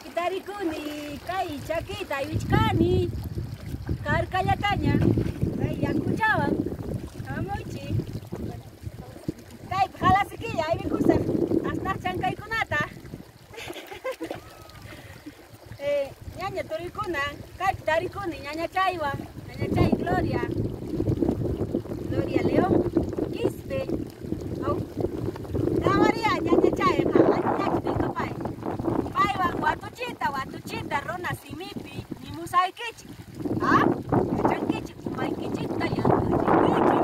kitarikuni kay chakita yuchkani karkallataña kay yakuchawan amuchi kay jalasiquilla aymikusa asnaq chankaykunata ñaña turikuna kay kitarikuni ñaña chaywa ñaña chay Gloria León Quispe María ñaña chay watuchita runa simipi ni musaykichi yachankichi umaykichita yankichi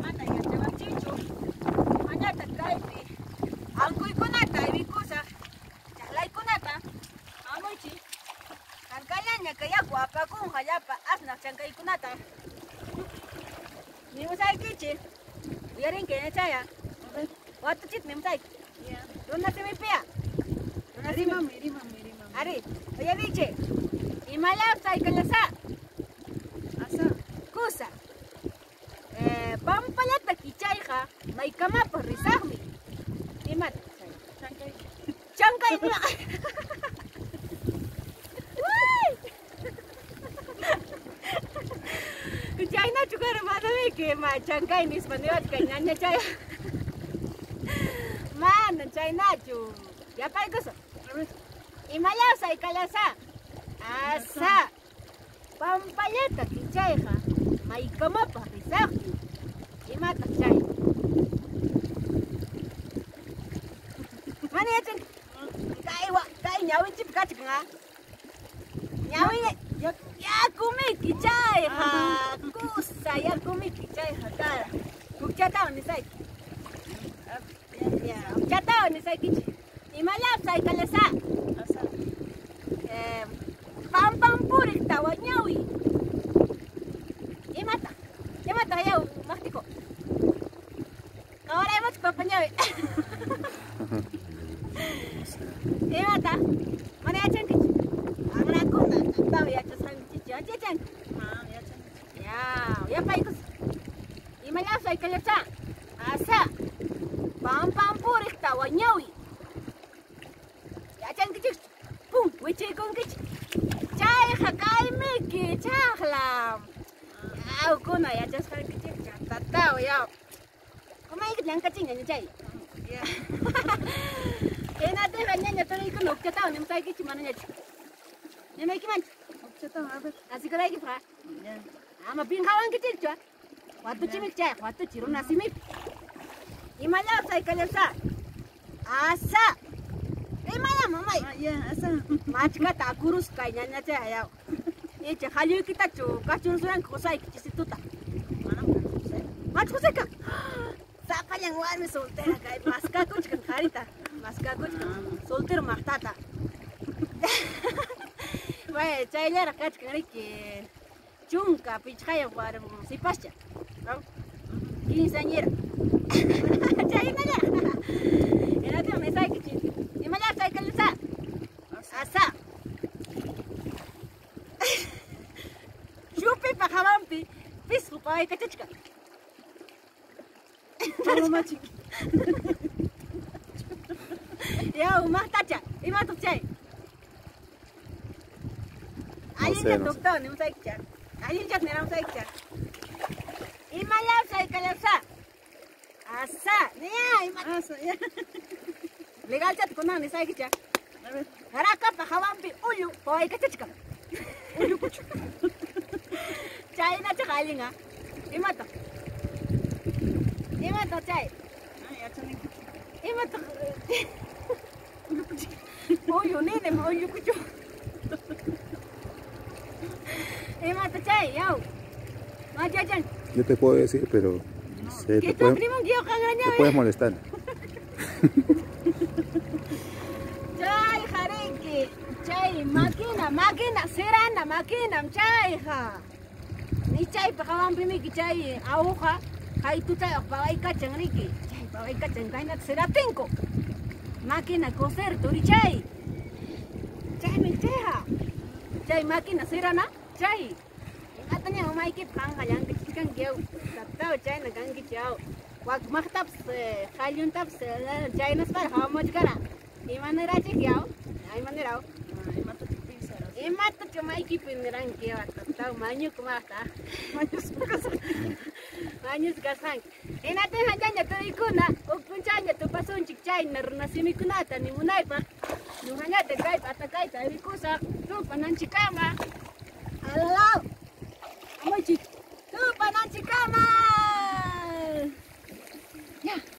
mana yachawachichu mañata kaypi allquykunata aywikusa chaqlaykunata amuychi karkallaña kay yaku apakunqa llapa asnaq chankaykunata ni musaykichi uyarinki chaya watuchita ni musayki runa simipiya Rimame. Ari, oye dice, y malapsa y calasa. Asa. Cosa. Pampalata kichayja, maikama por rizarmi. Y mata. Chancay. Chayna chugar madame que ma chancay ni español que ñaña chay. Man, chayna chu. Ya para cosa. Y malasa y calasa. Asa. Pampaleta kichayja. Maikama por rizarmi. Y mata chay. Mani ya ching. Kay ñawin chip kachika. Ñawin ya kumi kichayja. Kusa ya kumi kichayja cara. Kuchatao ni sai. Kuchatao ni sai kichi. Y malapsa y calasa. Pampampurik tawa ñawi. Y mata ya mastico. Ahora hemos compañado. Y mata. Mana ya changkich. Amra kuna tahu ya changkich. Ya chang. Ya paikus. Y malapsa y calasa. Asa. Pampampurik tawa ñawi. Ya changkich. Pum, wichi kongkich. Chay hakay miki chaklam. Ya kuna ya changkich. Tatao ya. Kumay kitlang kaching ya chay. Ya. Enate ñaña tari ko nokchatao nim sai kichi mana ñachi. Nemay kiman. Nokchatao abe. Así que hay que fra. Ya. Ama pin hawan kichi chwa. Watu chimik chay, watu chirun nasimik. Imala sai kalesa. Asa. Imala mamay. Ya, asa. Machka ta kurus kay ñaña chay ya. Eche halu kita chu kachursuran kosai kichi situta. Mana kosai. Mach kosai ka. Sapa yang warme soltera kay maska kuchkan harita. Maska kuchkan soltero mahtata. Vaya, chaylera kachkan riki chunka pichaya waram sipascha. Quinceañera. Chaynala. Enate me sai kichi. Imala sai kalsa. Asa. Chupi pa hamampi. Pisku pa ay kachachka. Machi. Ya, umahtacha. Imatu chay. Ayin ya doktor ni musay kicha. Ayin jak ni musay kicha. Imalap say kalasa. Asa. Niya, asa. Legal chat ko na ni say kicha. Haraka pa hawampi uyu. Hoy kachachka. Uyu kuchu. Chay na chakalinga. Imata. Imata chay. Imata. Uyu nene ma uyu kuchu. Imata chay, yau. Machajan. Yo te puedo decir, pero no sé, te puedes molestar. Chay jariki, chay máquina, serana máquina, chay ha. Ni chay pakawan pimiki chay aguja. Hay tu chay pawai kachang riki. Chay pawai kachang kaina seratinko. Máquina coser turichay. Chay mi cheha. Chay máquina serana, chay. Atanya umay kit kang hayang kichikang geu. Tatao chay na kang kichao. Wag mahtaps halyun taps chay nas par how much kara. Imana rachi kyao. Ay manera. Ay mata que mai kipindiran que hasta maño como hasta. Maños gasang. Enate hanya to ikuna, ukpunchanya to pason chikchay na runasimi kunata ni munay pa. Yung hanya te kai patakai ta ikusa, to panan chikama.